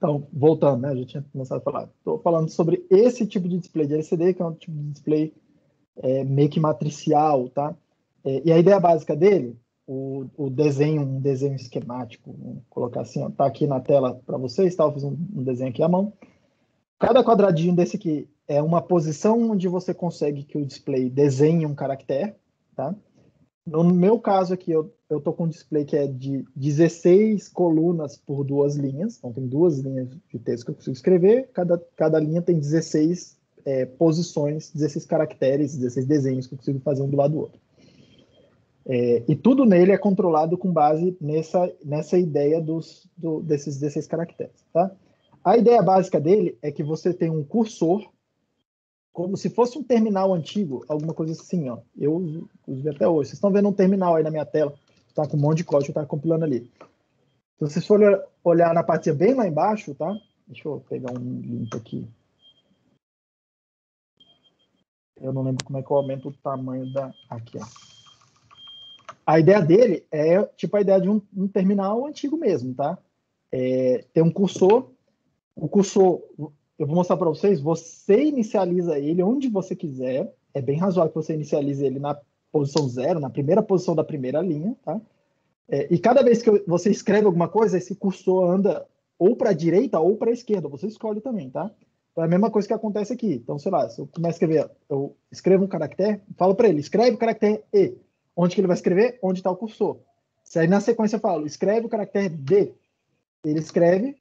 Então, voltando, né? Eu já tinha começado a falar. Estou falando sobre esse tipo de display de LCD, que é um tipo de display meio que matricial, tá? E a ideia básica dele, o desenho, um desenho esquemático, vamos colocar assim, está aqui na tela para vocês, tá? Eu fiz um desenho aqui à mão. Cada quadradinho desse aqui é uma posição onde você consegue que o display desenhe um caractere, tá? No meu caso aqui, eu estou com um display que é de 16 colunas por 2 linhas, então tem 2 linhas de texto que eu consigo escrever, cada linha tem 16 posições, 16 caracteres, 16 desenhos que eu consigo fazer um do lado do outro. E tudo nele é controlado com base nessa ideia desses 16 caracteres, tá? A ideia básica dele é que você tem um cursor, como se fosse um terminal antigo, alguma coisa assim, ó. Eu uso até hoje. Vocês estão vendo um terminal aí na minha tela, tá com um monte de código, tá compilando ali. Se vocês forem olhar na parte bem lá embaixo, tá? Deixa eu pegar um link aqui. Eu não lembro como é que eu aumento o tamanho da... Aqui, ó. A ideia dele é tipo a ideia de um terminal antigo mesmo, tá? Tem um cursor. O cursor, eu vou mostrar para vocês, você inicializa ele onde você quiser. É bem razoável que você inicialize ele na posição 0, na primeira posição da primeira linha, tá? E cada vez que você escreve alguma coisa, esse cursor anda ou para a direita ou para a esquerda. Você escolhe também, tá? Então é a mesma coisa que acontece aqui. Então, sei lá, se eu começar a escrever, eu escrevo um caractere, falo para ele, escreve o caractere E. Onde que ele vai escrever? Onde está o cursor. Se aí na sequência eu falo, escreve o caractere D. Ele escreve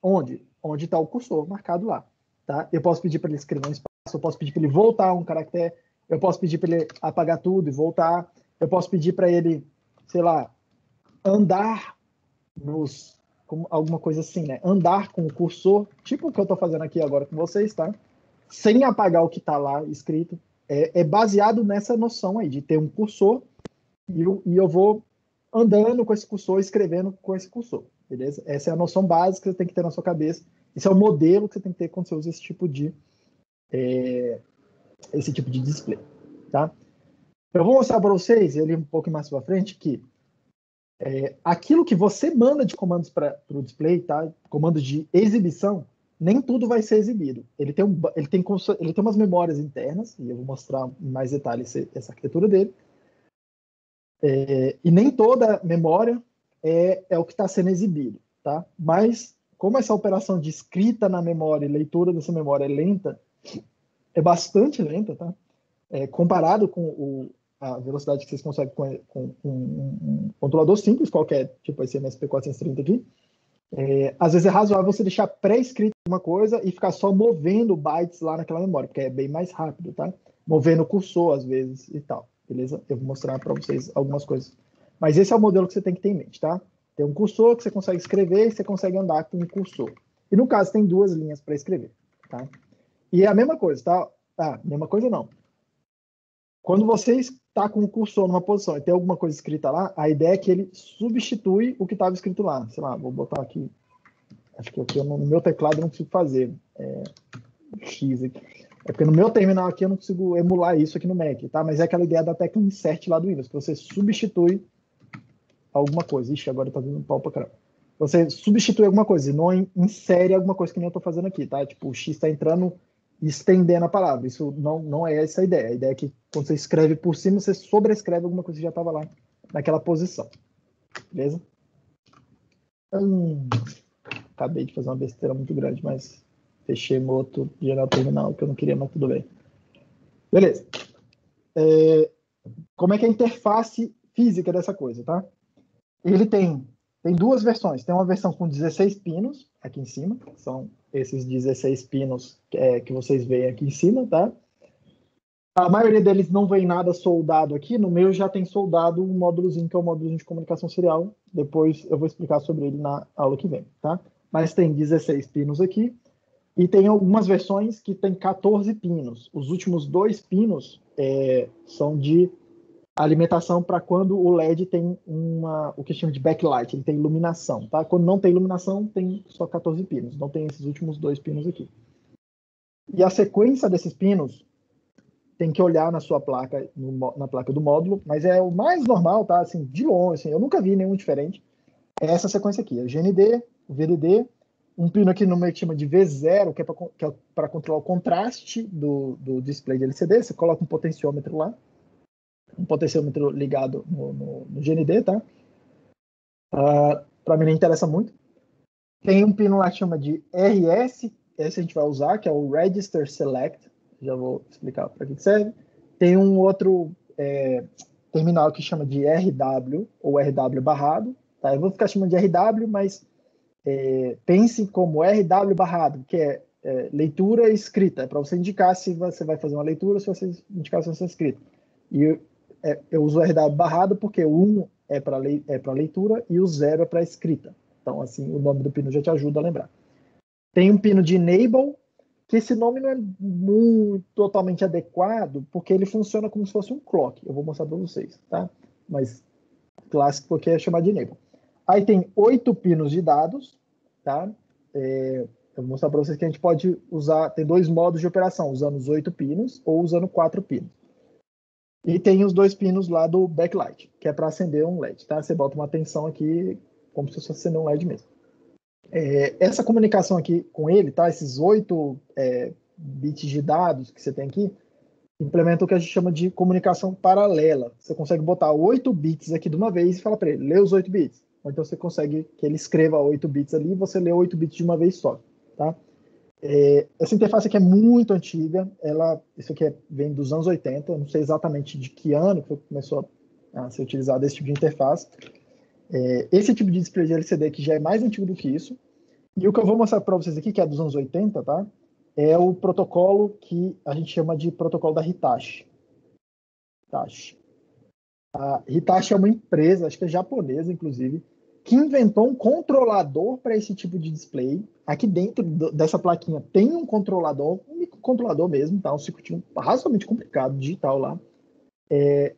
onde? Onde está o cursor marcado lá. Tá? Eu posso pedir para ele escrever um espaço, eu posso pedir para ele voltar um caractere, eu posso pedir para ele apagar tudo e voltar, eu posso pedir para ele, sei lá, andar alguma coisa assim, né? Andar com o cursor, tipo o que eu estou fazendo aqui agora com vocês, tá? Sem apagar o que está lá escrito. É baseado nessa noção aí de ter um cursor e eu vou andando com esse cursor, escrevendo com esse cursor, beleza? Essa é a noção básica que você tem que ter na sua cabeça. Esse é o modelo que você tem que ter quando você usa esse tipo de display, tá? Eu vou mostrar para vocês, ele um pouco mais para frente, que aquilo que você manda de comandos para o display, tá? Comandos de exibição, nem tudo vai ser exibido. Ele tem umas memórias internas, e eu vou mostrar em mais detalhes essa arquitetura dele. E nem toda memória é o que está sendo exibido, tá? Mas, como essa operação de escrita na memória e leitura dessa memória é lenta, é bastante lenta, tá? Comparado com a velocidade que vocês conseguem com um controlador simples, qualquer, tipo esse MSP430 aqui, às vezes é razoável você deixar pré-escrito uma coisa e ficar só movendo bytes lá naquela memória, porque é bem mais rápido, tá? Movendo o cursor, às vezes, e tal, beleza? Eu vou mostrar para vocês algumas coisas. Mas esse é o modelo que você tem que ter em mente, tá? Tem um cursor que você consegue escrever e você consegue andar com um cursor. E no caso, tem 2 linhas para escrever, tá? E é a mesma coisa, tá? Mesma coisa não. Quando você está com o cursor numa posição e tem alguma coisa escrita lá, a ideia é que ele substitui o que estava escrito lá. Sei lá, vou botar aqui. Acho que aqui no meu teclado eu não consigo fazer. X aqui. É porque no meu terminal aqui eu não consigo emular isso aqui no Mac, tá? Mas é aquela ideia da tecla insert lá do Windows, que você substitui alguma coisa. Ixi, agora tá vindo um pau pra caramba. Você substitui alguma coisa e não insere alguma coisa que nem eu tô fazendo aqui, tá? Tipo, o X está entrando e estendendo a palavra. Isso não é essa a ideia. A ideia é que quando você escreve por cima, você sobrescreve alguma coisa que já estava lá naquela posição. Beleza? Acabei de fazer uma besteira muito grande, mas fechei meu outro geral terminal que eu não queria, mas tudo bem. Beleza. Como é que é a interface física dessa coisa, tá? Ele tem 2 versões. Tem uma versão com 16 pinos aqui em cima, são esses 16 pinos que vocês veem aqui em cima, tá? A maioria deles não vem nada soldado aqui. No meu já tem soldado um módulozinho, que é o módulozinho de comunicação serial. Depois eu vou explicar sobre ele na aula que vem, tá? Mas tem 16 pinos aqui. E tem algumas versões que tem 14 pinos. Os últimos 2 pinos são de alimentação para quando o LED tem o que chama de backlight, ele tem iluminação, tá? Quando não tem iluminação, tem só 14 pinos. Não tem esses últimos 2 pinos aqui. E a sequência desses pinos tem que olhar na sua placa, na placa do módulo, mas é o mais normal, tá? Assim, de longe, assim, eu nunca vi nenhum diferente. É essa sequência aqui, o GND, o VDD, um pino aqui no meio que chama de V0, que é para controlar o contraste do display de LCD. Você coloca um potenciômetro lá, um potenciômetro ligado no GND, tá? Para mim não interessa muito. Tem um pino lá que chama de RS, esse a gente vai usar, que é o Register Select. Já vou explicar para que serve. Tem um outro terminal que chama de RW, ou RW barrado. Tá? Eu vou ficar chamando de RW, mas pense como RW barrado, que é leitura e escrita. É para você indicar se você vai fazer uma leitura ou se você indicar se você é escrita. E eu uso o RW barrado porque o 1 é para leitura e o 0 é para escrita. Então, assim, o nome do pino já te ajuda a lembrar. Tem um pino de Enable, que esse nome não é muito totalmente adequado, porque ele funciona como se fosse um clock. Eu vou mostrar para vocês, tá? Mas clássico porque é chamado de Enable. Aí tem 8 pinos de dados, tá? Eu vou mostrar para vocês que a gente pode usar, tem 2 modos de operação, usando os 8 pinos ou usando 4 pinos. E tem os 2 pinos lá do backlight, que é para acender um LED, tá? Você bota uma tensão aqui, como se fosse acender um LED mesmo. Essa comunicação aqui com ele, tá? Esses 8 bits de dados que você tem aqui, implementa o que a gente chama de comunicação paralela. Você consegue botar 8 bits aqui de uma vez e falar para ele, lê os 8 bits. Ou então você consegue que ele escreva 8 bits ali e você lê 8 bits de uma vez só, tá? Essa interface aqui é muito antiga, isso aqui vem dos anos 80, não sei exatamente de que ano que começou a ser utilizado esse tipo de interface. Esse tipo de display de LCD aqui já é mais antigo do que isso. E o que eu vou mostrar para vocês aqui, que é dos anos 80, tá? É o protocolo que a gente chama de protocolo da Hitachi. A Hitachi é uma empresa, acho que é japonesa, inclusive, que inventou um controlador para esse tipo de display. Aqui dentro dessa plaquinha tem um controlador, um microcontrolador mesmo, tá? Um circuitinho razoavelmente complicado, digital lá,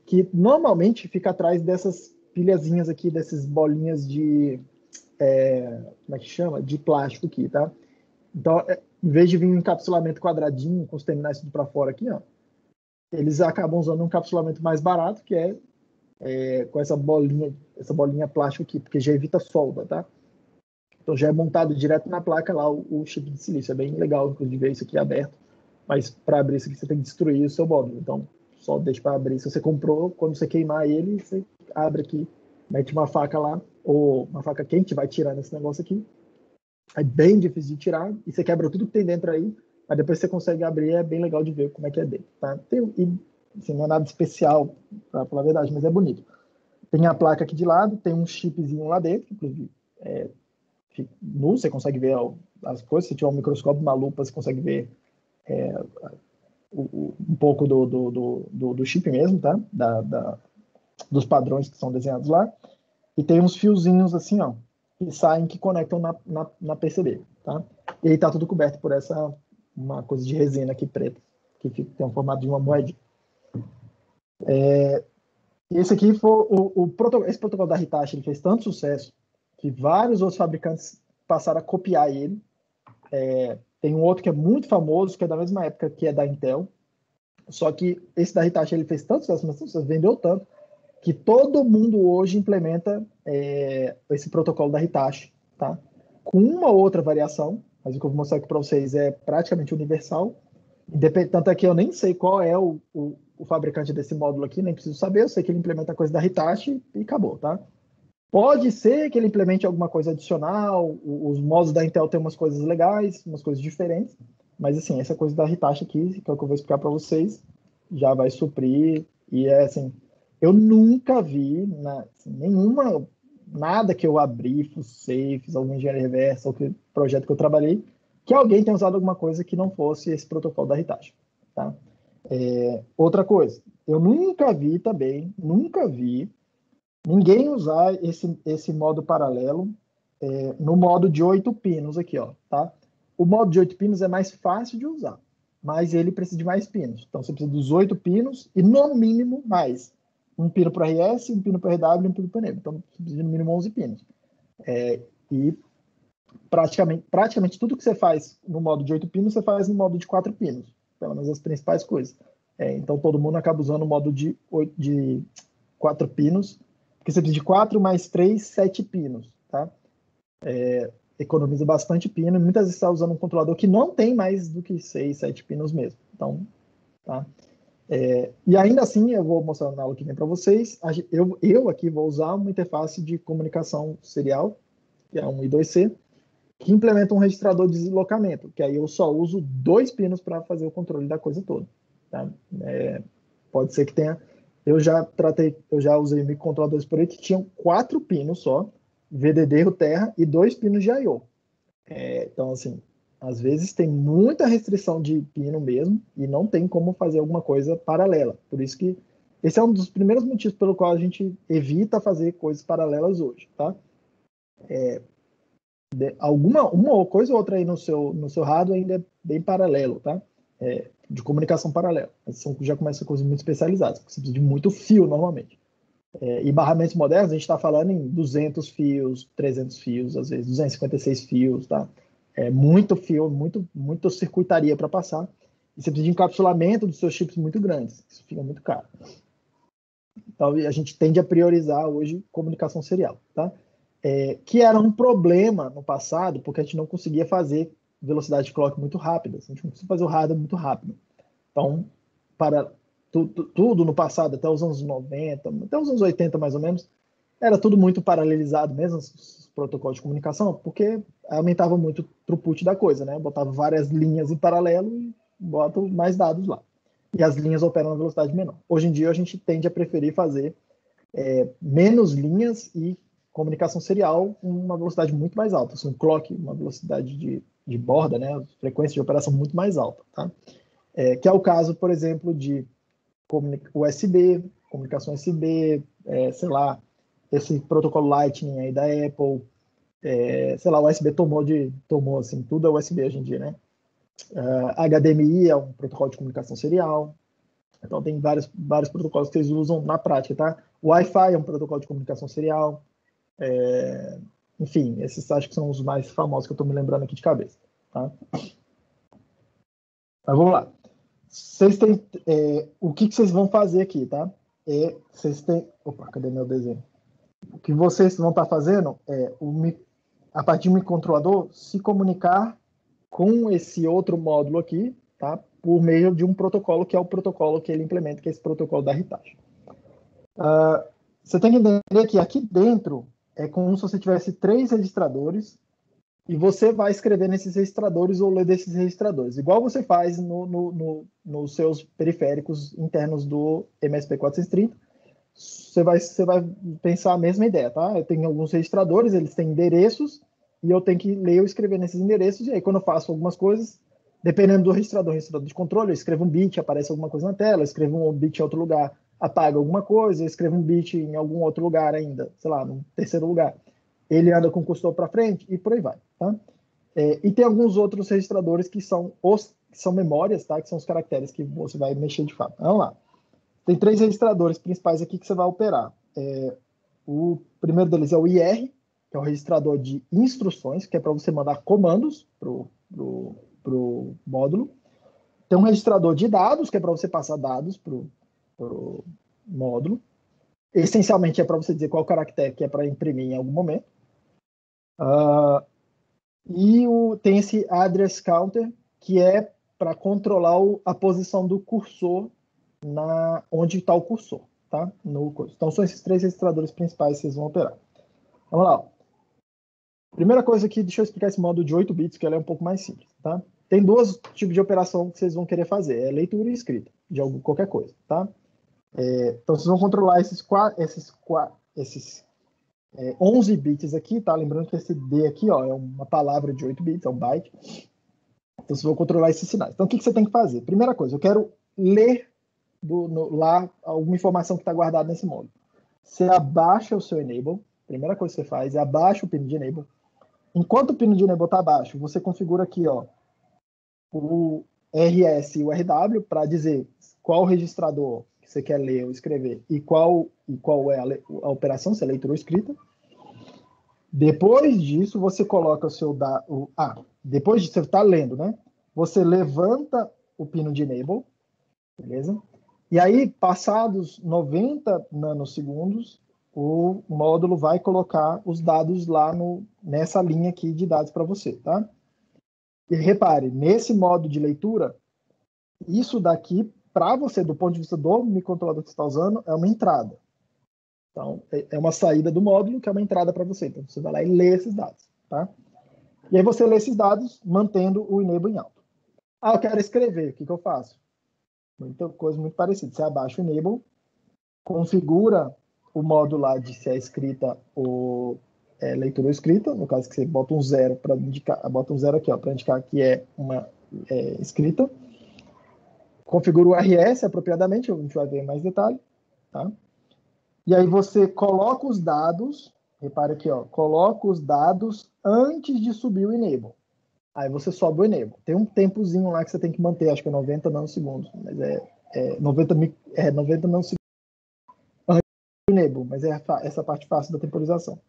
que normalmente fica atrás dessas pilhazinhas aqui, dessas bolinhas de... como é que chama? De plástico aqui, tá? Então, em vez de vir um encapsulamento quadradinho, com os terminais tudo para fora aqui, ó, eles acabam usando um encapsulamento mais barato, que com essa bolinha plástico aqui, porque já evita solda, tá? Então já é montado direto na placa lá o chip de silício. É bem legal, inclusive, ver isso aqui aberto. Mas para abrir isso aqui, você tem que destruir o seu módulo. Então, só deixa para abrir. Se você comprou, quando você queimar ele, você abre aqui, mete uma faca lá, ou uma faca quente, vai tirar nesse negócio aqui. É bem difícil de tirar, e você quebra tudo que tem dentro aí, mas depois você consegue abrir, é bem legal de ver como é que é dentro, tá? Assim, não é nada especial, para falar a verdade, mas é bonito. Tem a placa aqui de lado, tem um chipzinho lá dentro, inclusive, você consegue ver as coisas, se tiver um microscópio, uma lupa, você consegue ver um pouco do chip mesmo, tá? Dos padrões que são desenhados lá. E tem uns fiozinhos assim, ó, que saem, que conectam na PCB, tá? E aí tá tudo coberto por uma coisa de resina aqui preta, que tem um formato de uma moedinha. Esse aqui foi esse protocolo da Hitachi, ele fez tanto sucesso que vários outros fabricantes passaram a copiar ele. Tem um outro que é muito famoso, que é da mesma época, que é da Intel. Só que esse da Hitachi ele fez tanto sucesso, mas vendeu tanto, que todo mundo hoje implementa esse protocolo da Hitachi, tá? Com uma outra variação, mas o que eu vou mostrar aqui para vocês é praticamente universal. Tanto é que eu nem sei qual é o fabricante desse módulo aqui, nem preciso saber, eu sei que ele implementa a coisa da Hitachi e acabou, tá? Pode ser que ele implemente alguma coisa adicional, os modos da Intel têm umas coisas legais, umas coisas diferentes, mas assim, essa coisa da Hitachi aqui, que é o que eu vou explicar para vocês, já vai suprir, e assim, eu nunca vi nada que eu abri, fucei, fiz alguma engenharia reversa, ou projeto que eu trabalhei, que alguém tenha usado alguma coisa que não fosse esse protocolo da Hitachi, tá? Outra coisa, eu nunca vi ninguém usar esse modo paralelo no modo de 8 pinos aqui, ó, tá? O modo de 8 pinos é mais fácil de usar, mas ele precisa de mais pinos. Então, você precisa dos 8 pinos e, no mínimo, mais. Um pino para RS, um pino para RW e um pino para NEM. Então, você precisa de, no mínimo, 11 pinos. E praticamente tudo que você faz no modo de 8 pinos, você faz no modo de 4 pinos. Pelo menos as principais coisas. Então, todo mundo acaba usando o modo de 4 pinos, porque você precisa de 4 mais 3, 7 pinos, tá? economiza bastante pino, e muitas vezes está usando um controlador que não tem mais do que 6, 7 pinos mesmo. Então, tá? E ainda assim, eu vou mostrar na aula que vem para vocês, eu aqui vou usar uma interface de comunicação serial, que é um I2C, que implementa um registrador de deslocamento, que aí eu só uso 2 pinos para fazer o controle da coisa toda. Tá? Pode ser que tenha... Eu já usei microcontroladores por aí que tinham 4 pinos só, VDD, Ruterra e 2 pinos de I/O. Então, assim, às vezes tem muita restrição de pino mesmo e não tem como fazer alguma coisa paralela. Por isso que esse é um dos primeiros motivos pelo qual a gente evita fazer coisas paralelas hoje, tá? Uma coisa ou outra aí no seu hardware ainda é bem paralelo, tá? De comunicação paralela. Já começa coisas muito especializadas, porque você precisa de muito fio normalmente. E barramentos modernos, a gente está falando em 200 fios, 300 fios, às vezes 256 fios, tá? Muito fio, muita circuitaria para passar. E você precisa de encapsulamento dos seus chips muito grandes. Isso fica muito caro. Então, a gente tende a priorizar hoje comunicação serial, tá? Que era um problema no passado, porque a gente não conseguia fazer velocidade de clock muito rápida. A gente não conseguia fazer o hardware muito rápido. Então, para tudo no passado, até os anos 90, até os anos 80 mais ou menos, era tudo muito paralelizado mesmo, os protocolos de comunicação, porque aumentava muito o throughput da coisa, né? Botava várias linhas em paralelo e bota mais dados lá. E as linhas operam na velocidade menor. Hoje em dia, a gente tende a preferir fazer menos linhas e comunicação serial com uma velocidade muito mais alta. Um clock, uma velocidade de borda, né? Frequência de operação muito mais alta, tá? Que é o caso, por exemplo, de USB, comunicação USB, sei lá, esse protocolo Lightning aí da Apple, sei lá, o USB tomou assim, tudo é USB hoje em dia, né? HDMI é um protocolo de comunicação serial, então tem vários protocolos que eles usam na prática, tá? Wi-Fi é um protocolo de comunicação serial, enfim, esses acho que são os mais famosos que eu estou me lembrando aqui de cabeça, tá? Mas vamos lá. Vocês têm, o que vocês vão fazer aqui, tá? Vocês têm... Opa, cadê meu desenho? O que vocês vão estar fazendo é, a partir de um microcontrolador, se comunicar com esse outro módulo aqui, tá? Por meio de um protocolo, que é o protocolo que ele implementa, que é esse protocolo da Hitachi. Você tem que entender que aqui dentro é como se você tivesse 3 registradores e você vai escrever nesses registradores ou ler desses registradores, igual você faz nos seus periféricos internos do MSP430. Você vai pensar a mesma ideia, tá? Eu tenho alguns registradores, eles têm endereços, e eu tenho que ler ou escrever nesses endereços, e aí quando eu faço algumas coisas, dependendo do registrador de controle, eu escrevo um bit, aparece alguma coisa na tela, eu escrevo um bit em outro lugar, apaga alguma coisa, eu escrevo um bit em algum outro lugar ainda, sei lá, no terceiro lugar. Ele anda com o cursor para frente, e por aí vai, tá? E tem alguns outros registradores que são memórias, tá? Que são os caracteres que você vai mexer de fato. Vamos lá. Tem 3 registradores principais aqui que você vai operar. O primeiro deles é o IR, que é o registrador de instruções, que é para você mandar comandos para o módulo. Tem um registrador de dados, que é para você passar dados para o módulo. Essencialmente é para você dizer qual caractere que é para imprimir em algum momento. Tem esse address counter, que é para controlar a posição do cursor onde está o cursor, tá? Então, são esses 3 registradores principais que vocês vão operar. Vamos lá. Primeira coisa aqui, deixa eu explicar esse módulo de 8 bits, que ele é um pouco mais simples, tá? Tem 2 tipos de operação que vocês vão querer fazer, leitura e escrita, de qualquer coisa, tá? Então, vocês vão controlar esses 11 bits aqui, tá? Lembrando que esse D aqui, ó, é uma palavra de 8 bits, é um byte. Então, vocês vão controlar esses sinais. Então, o que você tem que fazer? Primeira coisa, eu quero ler lá alguma informação que está guardada nesse módulo. Você abaixa o seu enable, primeira coisa que você faz é abaixa o pino de enable. Enquanto o pino de enable está abaixo, você configura aqui, ó, o RS e o RW para dizer qual registrador que você quer ler ou escrever e qual é a operação, se é leitura ou escrita. Depois disso, você coloca o seu... depois de você estar lendo, né? Você levanta o pino de enable, beleza? E aí, passados 90 nanosegundos, o módulo vai colocar os dados lá nessa linha aqui de dados para você, tá? E repare, nesse modo de leitura, isso daqui, para você, do ponto de vista do microcontrolador que você está usando, é uma entrada. Então, é uma saída do módulo, que é uma entrada para você. Então, você vai lá e lê esses dados, tá? E aí você lê esses dados, mantendo o enable em alto. Ah, eu quero escrever, o que eu faço? Muita coisa muito parecida. Você abaixa o enable, configura o módulo lá de se é escrita ou leitura ou escrita, no caso que você bota um zero para indicar, bota um zero aqui, ó, para indicar que é uma escrita. Configura o RS apropriadamente, a gente vai ver mais detalhe, tá? E aí você coloca os dados, repare aqui, ó, coloca os dados antes de subir o enable. Aí você sobe o enable. Tem um tempozinho lá que você tem que manter, acho que é 90 nanosegundos, mas 90 nanosegundos antes do enable, mas é essa parte fácil da temporização.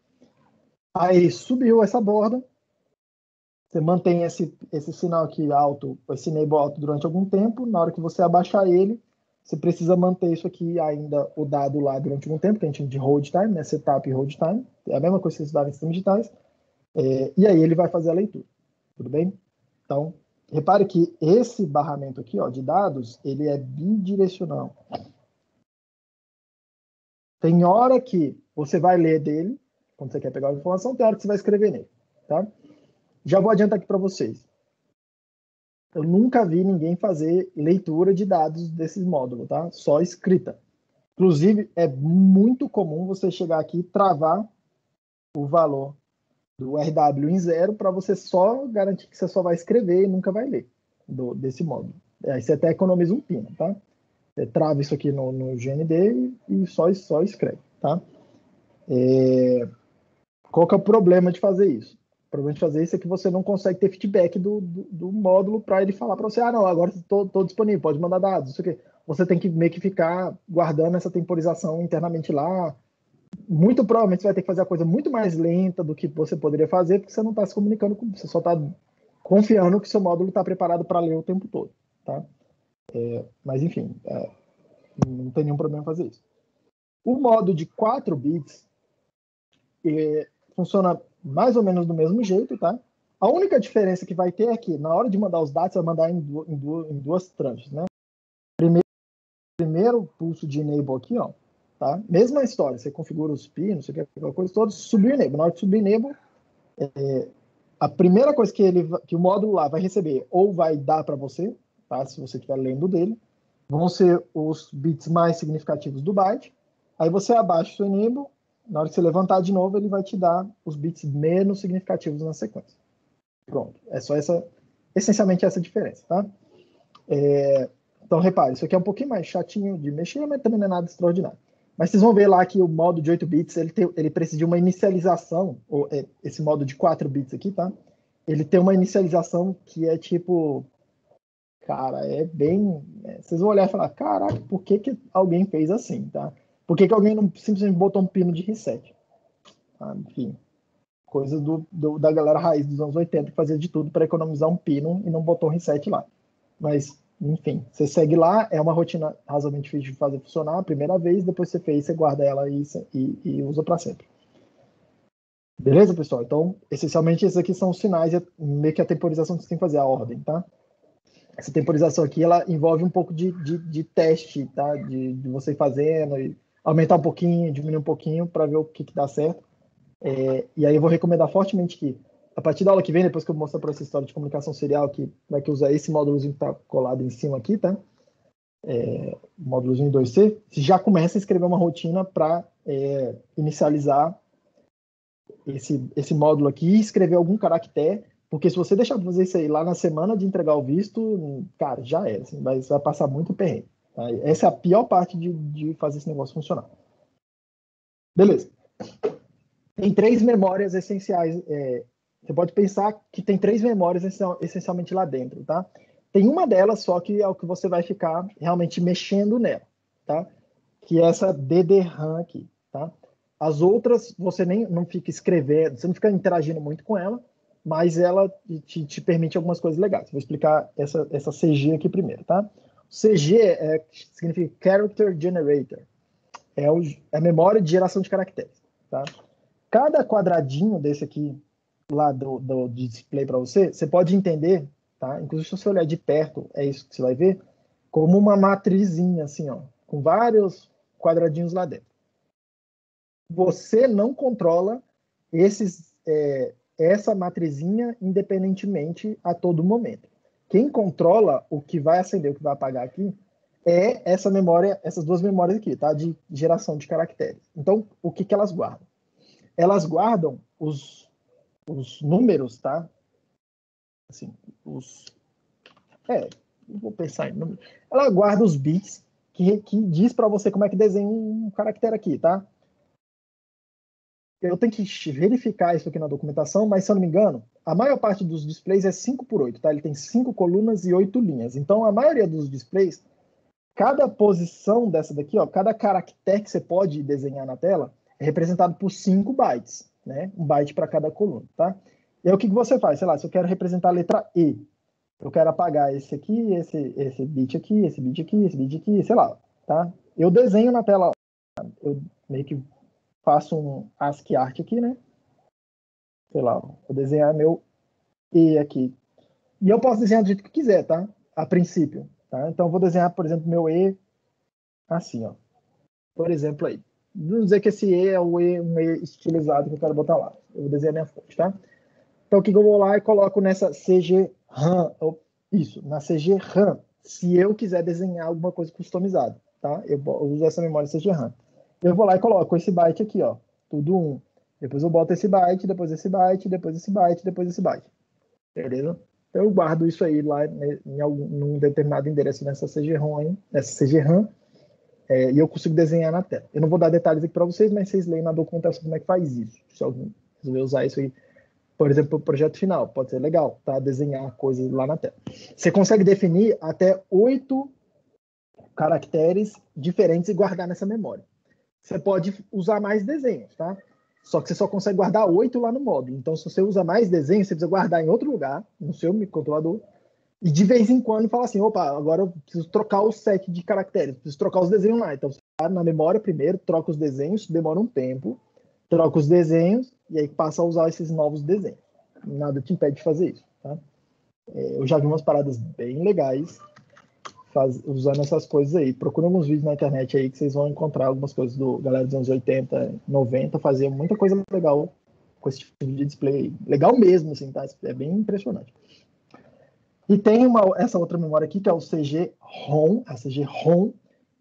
Aí subiu essa borda, você mantém esse sinal aqui alto, esse enable alto durante algum tempo. Na hora que você abaixar ele, você precisa manter isso aqui ainda, o dado lá durante algum tempo, que a gente chama de hold time, né? Setup e hold time. É a mesma coisa que vocês estudaram em sistemas digitais. E aí ele vai fazer a leitura. Tudo bem? Então, repare que esse barramento aqui, ó, de dados, ele é bidirecional. Tem hora que você vai ler dele, quando você quer pegar a informação, tem hora que você vai escrever nele, tá? Já vou adiantar aqui para vocês. Eu nunca vi ninguém fazer leitura de dados desses módulos, tá? Só escrita. Inclusive, é muito comum você chegar aqui e travar o valor do RW em zero para você só garantir que você só vai escrever e nunca vai ler desse módulo. Aí você até economiza um pino, tá? Você trava isso aqui no GND e só escreve, tá? Qual que é o problema de fazer isso? O problema de fazer isso é que você não consegue ter feedback do módulo para ele falar para você, não, agora estou disponível, pode mandar dados, isso aqui. Você tem que meio que ficar guardando essa temporização internamente lá. Muito provavelmente você vai ter que fazer a coisa muito mais lenta do que você poderia fazer, porque você não está se comunicando com, você só está confiando que seu módulo está preparado para ler o tempo todo, tá? Mas enfim, não tem nenhum problema fazer isso. O modo de 4 bits funciona mais ou menos do mesmo jeito, tá? A única diferença que vai ter é que, na hora de mandar os dados, você vai mandar em duas tranches, né? Primeiro pulso de enable aqui, ó, tá? Mesma história, você configura os pinos, você quer aquela coisa toda, subir o enable. Na hora de subir o enable, a primeira coisa que o módulo lá vai receber ou vai dar para você, tá? Se você estiver lendo dele, vão ser os bits mais significativos do byte. Aí você abaixa o seu enable, na hora que você levantar de novo, ele vai te dar os bits menos significativos na sequência. Pronto. É só essencialmente essa diferença, tá? Então, repare, isso aqui é um pouquinho mais chatinho de mexer, mas também não é nada extraordinário. Mas vocês vão ver lá que o modo de 8 bits, ele precisa de uma inicialização, esse modo de 4 bits aqui, tá? Ele tem uma inicialização que é tipo... Cara, é bem... vocês vão olhar e falar, caraca, por que alguém fez assim, tá? Por que alguém não simplesmente botou um pino de reset? Ah, enfim, coisa da galera raiz dos anos 80 que fazia de tudo para economizar um pino e não botou um reset lá. Mas, enfim, você segue lá, é uma rotina razoavelmente difícil de fazer funcionar a primeira vez, depois você fez, você guarda ela e usa para sempre. Beleza, pessoal? Então, essencialmente, esses aqui são os sinais, meio que a temporização que você tem que fazer, a ordem, tá? Essa temporização aqui, ela envolve um pouco de teste, tá? De você fazendo, e aumentar um pouquinho, diminuir um pouquinho, para ver o que dá certo. E aí eu vou recomendar fortemente que, a partir da aula que vem, depois que eu mostrar para essa história de comunicação serial, que vai que usar esse módulozinho que está colado em cima aqui, tá? O módulozinho 2C, você já começa a escrever uma rotina para inicializar esse módulo aqui e escrever algum caractere, porque se você deixar de fazer isso aí lá na semana de entregar o visto, cara, já é, assim, vai passar muito perrengue. Tá? Essa é a pior parte de fazer esse negócio funcionar. Beleza. Tem 3 memórias essenciais. Você pode pensar que tem 3 memórias essencialmente lá dentro, tá? Tem uma delas só que é o que você vai ficar realmente mexendo nela, tá? Que é essa DDRAM aqui, tá? As outras, você não fica escrevendo, você não fica interagindo muito com ela, mas ela te permite algumas coisas legais. Vou explicar essa CG aqui primeiro, tá? CG significa Character Generator. é a memória de geração de caracteres, tá? Cada quadradinho desse aqui, lá do display para você, você pode entender, tá? Inclusive, se você olhar de perto, é isso que você vai ver, como uma matrizinha, assim, ó, com vários quadradinhos lá dentro. Você não controla essa matrizinha independentemente a todo momento. Quem controla o que vai acender, o que vai apagar aqui, é essa memória, essas duas memórias aqui, tá? De geração de caracteres. Então, o que elas guardam? Elas guardam os números, tá? Assim, vou pensar em números. Ela guarda os bits que diz para você como é que desenha um caractere aqui, tá? Eu tenho que verificar isso aqui na documentação, mas se eu não me engano, a maior parte dos displays é 5x8, tá? Ele tem 5 colunas e 8 linhas. Então, a maioria dos displays, cada posição dessa daqui, ó, cada caractere que você pode desenhar na tela é representado por 5 bytes, né? Um byte para cada coluna, tá? E aí o que você faz? Sei lá, se eu quero representar a letra E, eu quero apagar esse aqui, esse bit aqui, esse bit aqui, esse bit aqui, sei lá, tá? Eu desenho na tela, eu meio que faço um ASCII art aqui, né? Sei lá, vou desenhar meu E aqui. E eu posso desenhar do jeito que eu quiser, tá? A princípio, tá? Então eu vou desenhar, por exemplo, meu E assim, ó. Por exemplo aí. Vamos dizer que esse E é um E estilizado que eu quero botar lá. Eu vou desenhar minha fonte, tá? Então o que eu vou lá e coloco nessa CG RAM, isso, na CG RAM, se eu quiser desenhar alguma coisa customizada, tá? Eu uso essa memória CG RAM. Eu vou lá e coloco esse byte aqui, ó, tudo 1. Depois eu boto esse byte, depois esse byte, depois esse byte, depois esse byte. Beleza? Então eu guardo isso aí lá num determinado endereço nessa CG-ROM aí, nessa CG-RAM, e eu consigo desenhar na tela. Eu não vou dar detalhes aqui para vocês, mas vocês leem na documentação como é que faz isso. Se alguém resolver usar isso aí, por exemplo, para o projeto final, pode ser legal, tá? Desenhar coisas lá na tela. Você consegue definir até 8 caracteres diferentes e guardar nessa memória. Você pode usar mais desenhos, tá? Só que você só consegue guardar 8 lá no módulo. Então, se você usa mais desenhos, você precisa guardar em outro lugar, no seu microcontrolador, e de vez em quando fala assim, opa, agora eu preciso trocar o set de caracteres, preciso trocar os desenhos lá. Então, você vai na memória primeiro, troca os desenhos, demora um tempo, troca os desenhos, e aí passa a usar esses novos desenhos. Nada te impede de fazer isso, tá? Eu já vi umas paradas bem legais usando essas coisas aí. Procura alguns vídeos na internet aí que vocês vão encontrar algumas coisas do galera dos anos 80, 90, fazia muita coisa legal com esse tipo de display. Legal mesmo, assim, tá? É bem impressionante. E tem essa outra memória aqui, que é o CG-ROM, a CG-ROM,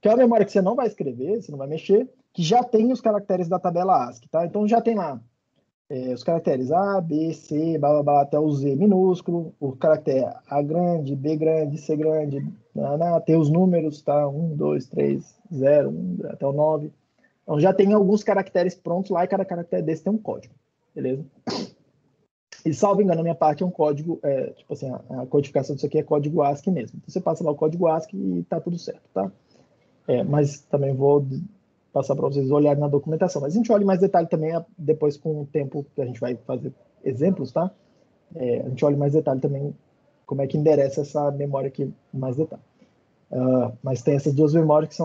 que é a memória que você não vai escrever, você não vai mexer, que já tem os caracteres da tabela ASCII, tá? Então já tem lá os caracteres A, B, C, blá, blá, blá, até o Z minúsculo, o caractere A grande, B grande, C grande, tem os números, tá? 1, 2, 3, 0, 1, até o 9. Então já tem alguns caracteres prontos lá e cada caractere desse tem um código, beleza? E salvo engano, a minha parte é um código, tipo assim, a codificação disso aqui é código ASCII mesmo. Então você passa lá o código ASCII e tá tudo certo, tá? Mas também vou passar para vocês olharem na documentação. Mas a gente olha mais detalhe também depois com o tempo que a gente vai fazer exemplos, tá? A gente olha mais detalhe também como é que endereça essa memória aqui mais detalhe. Mas tem essas duas memórias que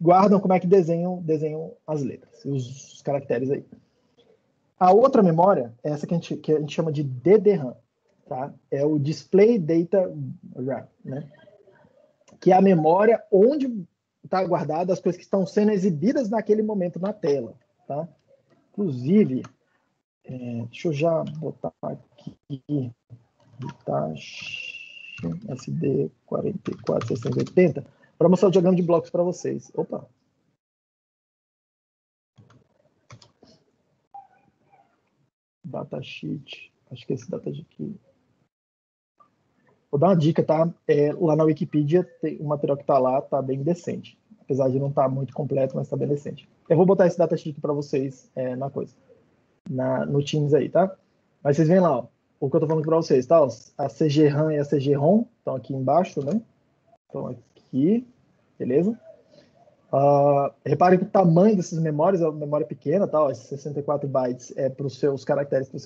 guardam como é que desenham as letras, os caracteres aí. A outra memória é essa que a gente chama de DDRAM, tá? É o Display Data RAM, né? Que é a memória onde está guardada as coisas que estão sendo exibidas naquele momento na tela, tá? Inclusive, deixa eu já botar aqui, SD 44680, para mostrar o diagrama de blocos para vocês. Opa! Datasheet, acho que esse datasheet aqui. Vou dar uma dica, tá? Lá na Wikipedia, o material que está lá está bem decente. Apesar de não estar muito completo, mas está bem decente. Eu vou botar esse datasheet para vocês na coisa. No Teams aí, tá? Mas vocês veem lá, ó, o que eu tô falando para vocês, tá? A CG-RAM e a CG-ROM estão aqui embaixo, né? Estão aqui, beleza? Reparem que o tamanho dessas memórias é uma memória pequena, tá? Esses 64 bytes é para os seus caracteres que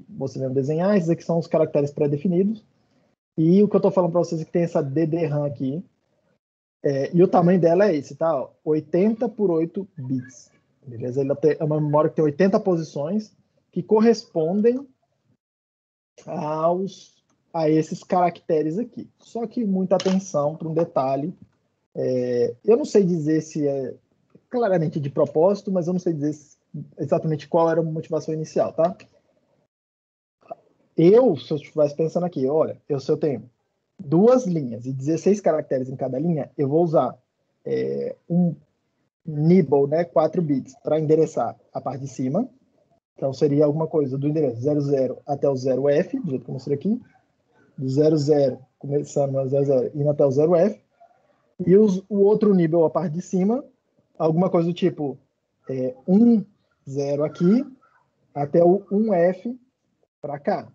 você mesmo desenhar. Esses aqui são os caracteres pré-definidos. E o que eu tô falando para vocês é que tem essa DDRAM aqui, E o tamanho dela é esse, tá? 80 por 8 bits. Beleza? É uma memória que tem 80 posições que correspondem a esses caracteres aqui. Só que muita atenção para um detalhe. Eu não sei dizer se é claramente de propósito, mas eu não sei dizer exatamente qual era a motivação inicial, tá? Se eu estivesse pensando aqui, olha, se eu tenho 2 linhas e 16 caracteres em cada linha, eu vou usar um nibble, né, 4 bits, para endereçar a parte de cima. Então, seria alguma coisa do endereço 00 até o 0F, do jeito que eu mostrei aqui. Do 00, começando no 00, indo até o 0F. E o outro nível, a parte de cima, alguma coisa do tipo 0 aqui, até o 1F para cá.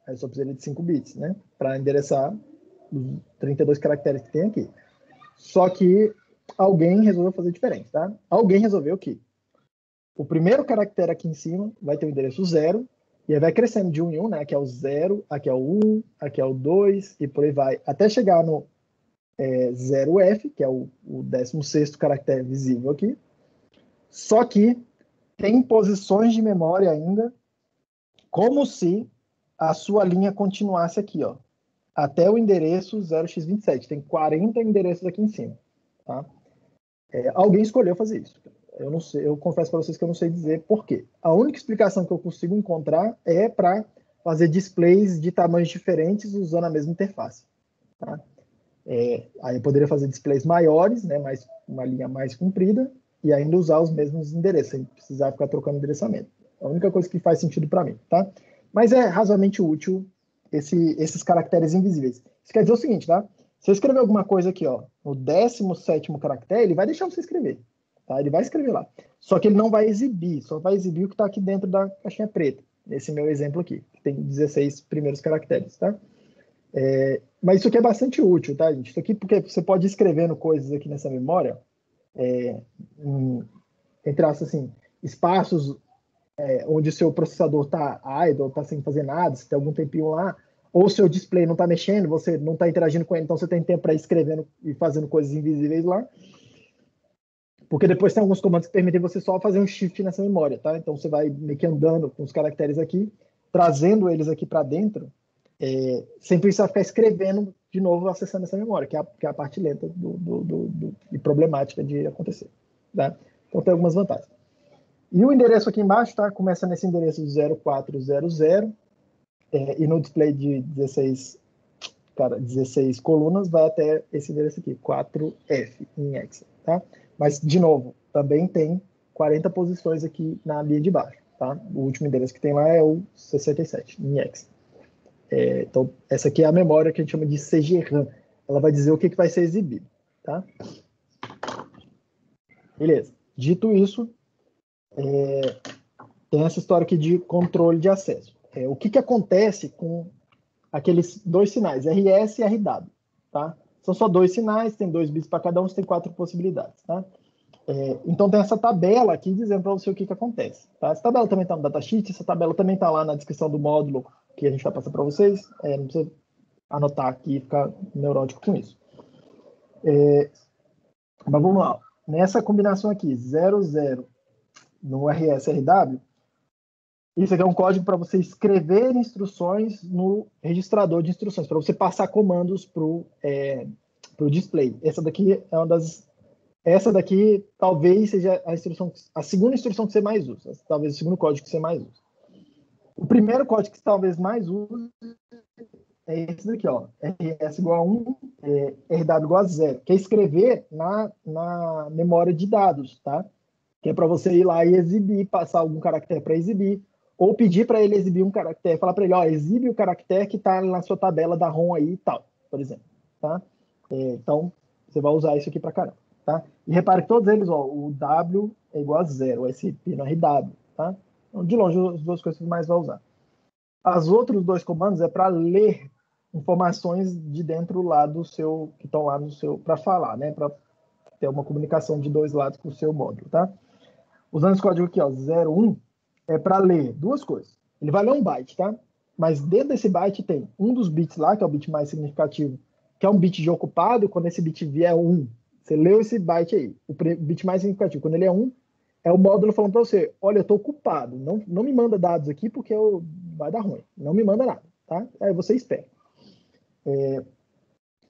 Aí só precisaria de 5 bits, né? Para endereçar os 32 caracteres que tem aqui. Só que alguém resolveu fazer diferente, tá? Alguém resolveu que o primeiro caractere aqui em cima vai ter o endereço 0, e aí vai crescendo de 1 em 1, né? Aqui é o 0, aqui é o 1, aqui é o 2, e por aí vai, até chegar no 0F, que é o 16º caractere visível aqui. Só que tem posições de memória ainda, como se a sua linha continuasse aqui, ó, até o endereço 0x27. Tem 40 endereços aqui em cima, tá? Alguém escolheu fazer isso. Eu não sei, eu confesso para vocês que eu não sei dizer por quê. A única explicação que eu consigo encontrar é para fazer displays de tamanhos diferentes usando a mesma interface, tá? Aí eu poderia fazer displays maiores, né, uma linha mais comprida, e ainda usar os mesmos endereços, sem precisar ficar trocando endereçamento. É a única coisa que faz sentido para mim, tá? Mas é razoavelmente útil esses caracteres invisíveis. Isso quer dizer o seguinte, tá? Se eu escrever alguma coisa aqui, ó, no 17º caractere, ele vai deixar você escrever, tá? Ele vai escrever lá. Só que ele não vai exibir, só vai exibir o que está aqui dentro da caixinha preta. Nesse meu exemplo aqui, que tem 16 primeiros caracteres, tá? Mas isso aqui é bastante útil, tá, gente? Isso aqui porque você pode ir escrevendo coisas aqui nessa memória, entre aspas, assim, espaços onde o seu processador está idle, está sem fazer nada, se tem algum tempinho lá, ou o seu display não está mexendo, você não está interagindo com ele, então você tem tempo para ir escrevendo e fazendo coisas invisíveis lá. Porque depois tem alguns comandos que permitem você só fazer um shift nessa memória, tá? Então você vai meio que andando com os caracteres aqui, trazendo eles aqui para dentro, sem precisar ficar escrevendo de novo, acessando essa memória, que é a parte lenta e problemática de acontecer, tá? Então tem algumas vantagens. E o endereço aqui embaixo, tá? Começa nesse endereço 0400, e no display de 16 colunas vai até esse endereço aqui, 4F em Excel, tá? Mas, de novo, também tem 40 posições aqui na linha de baixo, tá? O último endereço que tem lá é o 67 em Excel. Então, essa aqui é a memória que a gente chama de CGRAM. Ela vai dizer o que vai ser exibido, tá? Beleza. Dito isso, tem essa história aqui de controle de acesso. O que acontece com aqueles 2 sinais, RS e RW, tá? São só 2 sinais, tem 2 bits para cada um, você tem 4 possibilidades, tá? Então tem essa tabela aqui dizendo para você o que acontece, tá? Essa tabela também está no datasheet, essa tabela também está lá na descrição do módulo que a gente vai passar para vocês, não precisa anotar aqui e ficar neurótico com isso. Mas vamos lá, nessa combinação aqui, 00 no RS-RW, isso aqui é um código para você escrever instruções no registrador de instruções, para você passar comandos para o display. Essa daqui é uma das... Essa daqui talvez seja a segunda instrução que você mais usa, talvez o segundo código que você mais usa. O primeiro código que você talvez mais use é esse daqui, ó, RS igual a 1, RW igual a 0, que é escrever na memória de dados, tá? Que é para você ir lá e exibir, passar algum caractere para exibir, ou pedir para ele exibir um caractere, falar para ele, ó, exibe o caractere que está na sua tabela da ROM aí e tal, por exemplo, tá? Então, você vai usar isso aqui para caramba, tá? E repare que todos eles, ó, o W é igual a 0, o SP no RW, tá? Então, de longe, as duas coisas que mais vai usar. Os outros 2 comandos é para ler informações de dentro lá do seu, que estão lá no seu, para falar, né? Para ter uma comunicação de 2 lados com o seu módulo, tá? Usando esse código aqui, ó, 01, é para ler 2 coisas. Ele vai ler 1 byte, tá? Mas dentro desse byte tem um dos bits lá, que é o bit mais significativo, que é um bit de ocupado, quando esse bit vier 1, Você leu esse byte aí, o bit mais significativo. Quando ele é 1, é o módulo falando para você, olha, eu estou ocupado, não me manda dados aqui porque vai dar ruim. Não me manda nada, tá? Aí você espera.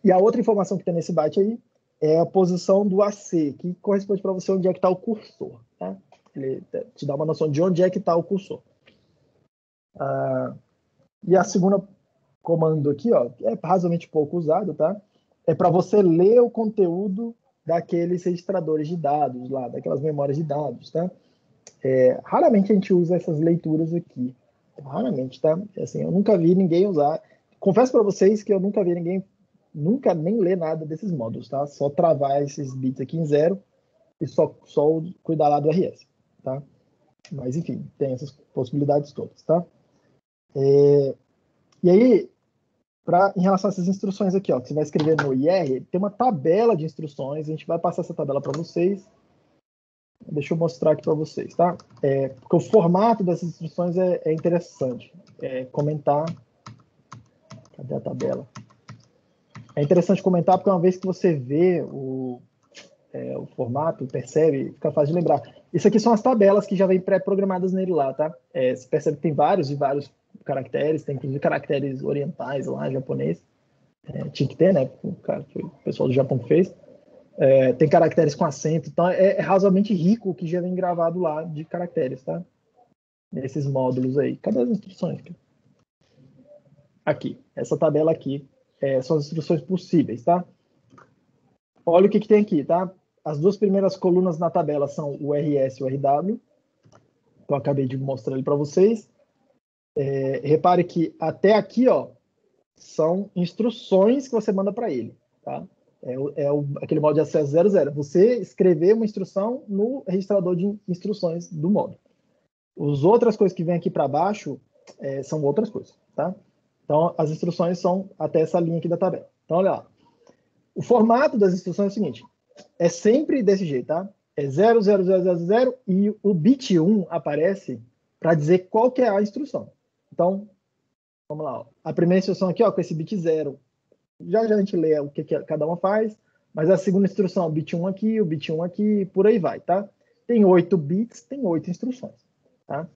E a outra informação que tem nesse byte aí é a posição do AC, que corresponde para você onde é que está o cursor, tá? Ele te dá uma noção de onde é que está o cursor. E a segunda comando aqui, ó, é razoavelmente pouco usado, tá? É para você ler o conteúdo daqueles registradores de dados lá, daquelas memórias de dados, tá? Raramente a gente usa essas leituras aqui. Raramente, tá? Assim, eu nunca vi ninguém usar. Confesso para vocês que eu nunca vi ninguém nunca nem ler nada desses módulos, tá? Só travar esses bits aqui em 0 e só cuidar lá do RS, tá? Mas, enfim, tem essas possibilidades todas, tá? E aí, em relação a essas instruções aqui, ó, que você vai escrever no IR, tem uma tabela de instruções, a gente vai passar essa tabela para vocês. Deixa eu mostrar aqui para vocês, tá? Porque o formato dessas instruções é interessante. Comentar. Cadê a tabela? É interessante comentar porque uma vez que você vê o formato, percebe, fica fácil de lembrar. Isso aqui são as tabelas que já vêm pré-programadas nele lá, tá? Você percebe que tem vários e vários caracteres, tem inclusive caracteres orientais lá, japonês. Tinha que ter, né? O pessoal do Japão que fez. Tem caracteres com acento, então é razoavelmente rico o que já vem gravado lá de caracteres, tá? Nesses módulos aí. Cadê as instruções? Aqui, essa tabela aqui são as instruções possíveis, tá? Olha o que tem aqui, tá? As duas primeiras colunas na tabela são o RS e o RW. Eu acabei de mostrar ele para vocês. Repare que até aqui, ó, são instruções que você manda para ele, tá? Aquele modo de acesso 00. Você escrever uma instrução no registrador de instruções do módulo. As outras coisas que vem aqui para baixo são outras coisas, tá? Então, as instruções são até essa linha aqui da tabela. Então, olha lá. O formato das instruções é o seguinte, é sempre desse jeito, tá? É 00000 e o bit 1 aparece para dizer qual que é a instrução. Então, vamos lá. Ó. A primeira instrução aqui, ó, com esse bit 0, já a gente lê o que cada uma faz, mas a segunda instrução, o bit 1 aqui, o bit 1 aqui, por aí vai, tá? Tem 8 bits, tem 8 instruções, tá?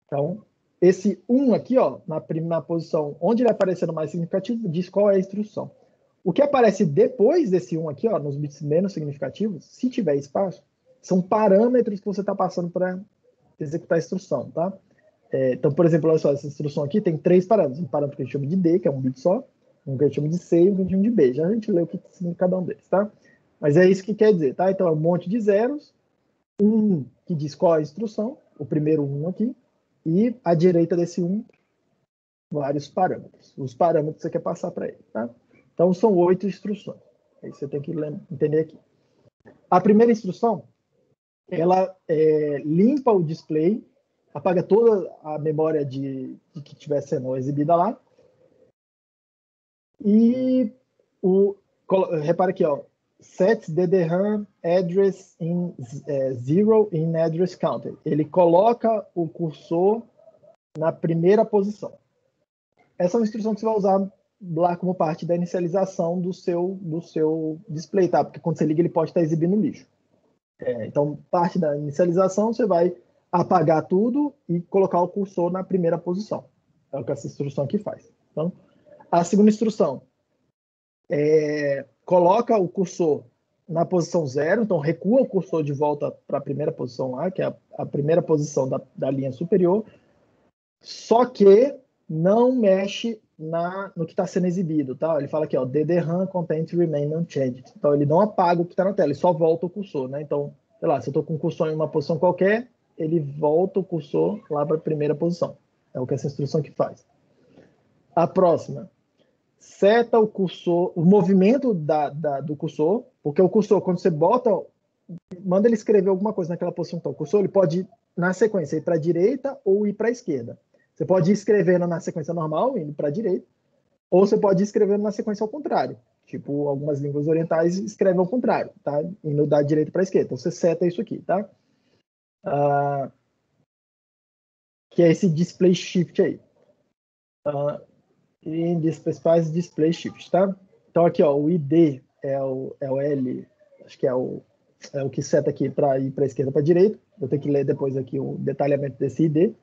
Então, esse 1 aqui, ó, na posição onde ele aparecer no mais significativo, diz qual é a instrução. O que aparece depois desse 1 aqui, ó, nos bits menos significativos, se tiver espaço, são parâmetros que você está passando para executar a instrução, tá? Então, por exemplo, olha só, essa instrução aqui tem 3 parâmetros. Um parâmetro que a gente chama de D, que é um bit só, um que a gente chama de C e um que a gente chama de B. Já a gente lê o que significa cada um deles, tá? Mas é isso que quer dizer, tá? Então, é um monte de zeros, um que diz qual é a instrução, o primeiro 1 aqui, e à direita desse 1, vários parâmetros. Os parâmetros que você quer passar para ele, tá? Então, são 8 instruções. Aí você tem que entender aqui. A primeira instrução, ela limpa o display, apaga toda a memória de que estiver sendo exibida lá. E repara aqui, ó, set DDRAM address in 0 in address counter. Ele coloca o cursor na primeira posição. Essa é uma instrução que você vai usar lá como parte da inicialização do seu display, tá? Porque quando você liga, ele pode estar exibindo lixo. Então, parte da inicialização, você vai apagar tudo e colocar o cursor na primeira posição. É o que essa instrução aqui faz. Então, a segunda instrução coloca o cursor na posição 0, então recua o cursor de volta para a primeira posição lá, que é a primeira posição da linha superior, só que não mexe no que está sendo exibido, tá? Ele fala aqui, ó, DDRAM content remain unchanged. Então, ele não apaga o que está na tela, ele só volta o cursor, né? Então, sei lá, se eu estou com o cursor em uma posição qualquer, ele volta o cursor lá para a primeira posição. É o que essa instrução aqui faz. A próxima, seta o cursor, o movimento do cursor, porque o cursor, quando você manda ele escrever alguma coisa naquela posição, então, o cursor ele pode, na sequência, ir para a direita ou ir para a esquerda. Você pode ir escrevendo na sequência normal, indo para a direita, ou você pode ir escrevendo na sequência ao contrário. Tipo, algumas línguas orientais escrevem ao contrário, tá? Indo da direita para a esquerda. Então, você seta isso aqui, tá? Que é esse display shift aí. E specifies display shift, tá? Então, aqui, ó, o ID é o L, acho que é o que seta aqui para ir para a esquerda para a direita. Eu tenho que ler depois aqui o detalhamento desse ID.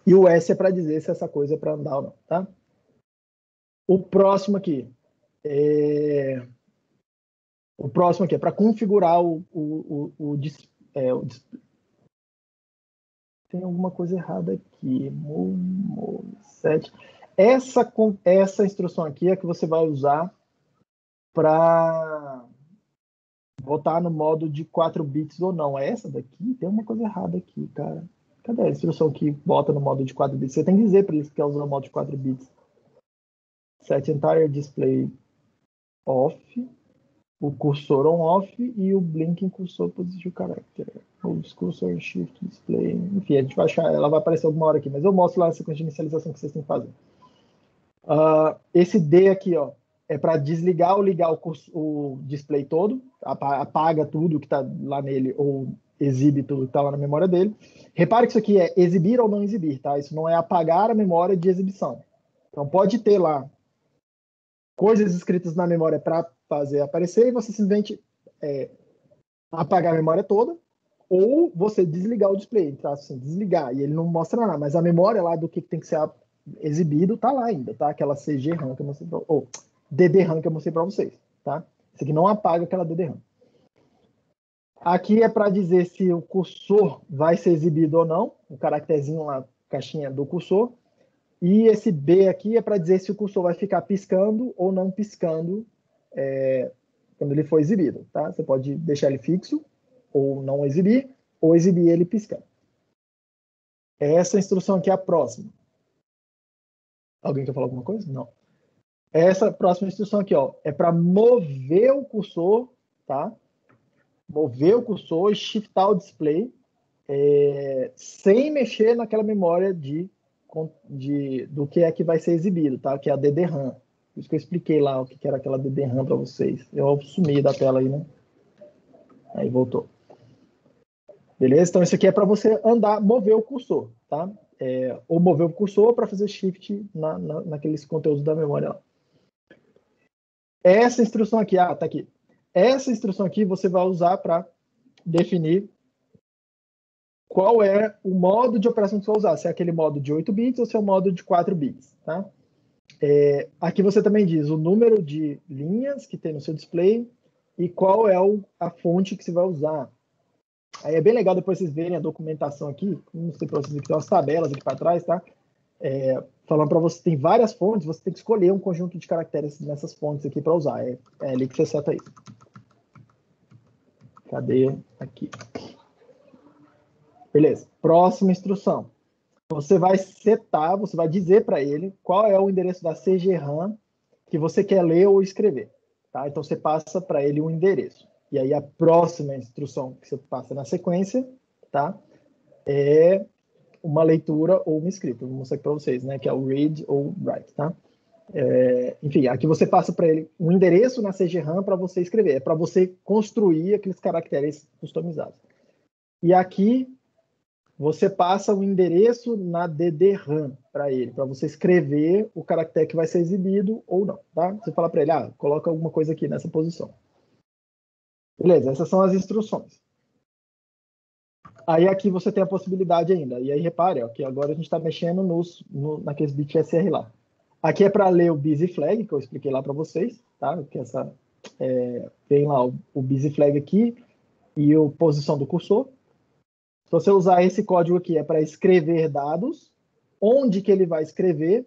E o S é para dizer se essa coisa é para andar ou não, tá? O próximo aqui é para configurar tem alguma coisa errada aqui. Move set. Essa instrução aqui é que você vai usar para botar no modo de 4 bits ou não. É essa daqui? Tem uma coisa errada aqui, cara. Cadê a instrução que bota no modo de 4 bits? Você tem que dizer para eles que quer usar o modo de 4 bits. Set entire display off, o cursor on off e o blinking cursor position character. O cursor shift display. Enfim, a gente vai achar, ela vai aparecer alguma hora aqui, mas eu mostro lá a sequência de inicialização que vocês têm que fazer. Esse D aqui, ó, é para desligar ou ligar o display todo, apaga tudo que está lá nele ou exibe tudo que está lá na memória dele. Repare que isso aqui é exibir ou não exibir, tá? Isso não é apagar a memória de exibição. Então pode ter lá coisas escritas na memória para fazer aparecer e você simplesmente apagar a memória toda ou você desligar o display, tá? Assim, desligar e ele não mostra nada, mas a memória lá do que tem que ser exibido tá lá ainda, tá? Aquela CG RAM que eu mostrei ou DD RAM que eu mostrei para vocês, tá? Isso aqui não apaga aquela DD RAM. Aqui é para dizer se o cursor vai ser exibido ou não, o caracterzinho lá, caixinha do cursor. E esse B aqui é para dizer se o cursor vai ficar piscando ou não piscando quando ele for exibido, tá? Você pode deixar ele fixo ou não exibir, ou exibir ele piscando. Essa instrução aqui é a próxima. Alguém quer falar alguma coisa? Não. Essa próxima instrução aqui, ó, é para mover o cursor, tá? Mover o cursor e shiftar o display sem mexer naquela memória do que é que vai ser exibido, tá? Que é a DD-RAM. Por isso que eu expliquei lá o que era aquela DD-RAM para vocês. Eu sumi da tela aí, né? Aí voltou. Beleza? Então isso aqui é para você mover o cursor, tá? Ou mover o cursor para fazer shift naqueles conteúdos da memória lá. Essa instrução aqui, tá aqui. Essa instrução aqui você vai usar para definir qual é o modo de operação que você vai usar, se é aquele modo de 8 bits ou se é o modo de 4 bits, tá? Aqui você também diz o número de linhas que tem no seu display e qual é a fonte que você vai usar. Aí é bem legal depois vocês verem a documentação aqui, não sei para vocês aqui, tem umas tabelas aqui para trás, tá? Falando para você, tem várias fontes, você tem que escolher um conjunto de caracteres nessas fontes aqui para usar. É ali que você seta isso. Cadê? Aqui. Beleza. Próxima instrução. Você vai setar, você vai dizer para ele qual é o endereço da CG-RAM que você quer ler ou escrever. Tá? Então você passa para ele um endereço. E aí a próxima instrução que você passa na sequência, tá? É uma leitura ou uma escrita. Vou mostrar aqui para vocês, né? Que é o read ou write, tá? Enfim, aqui você passa para ele um endereço na CG-RAM para você escrever. É para você construir aqueles caracteres customizados. E aqui você passa o endereço na DD-RAM para ele, para você escrever o caractere que vai ser exibido ou não, tá? Você fala para ele, coloca alguma coisa aqui nessa posição. Beleza, essas são as instruções. Aí aqui você tem a possibilidade ainda. E aí repare, ó, que agora a gente está mexendo naqueles bits SR lá. Aqui é para ler o busy flag, que eu expliquei lá para vocês, tá? Que tem lá o busy flag aqui e a posição do cursor. Se você usar esse código aqui, é para escrever dados, onde que ele vai escrever?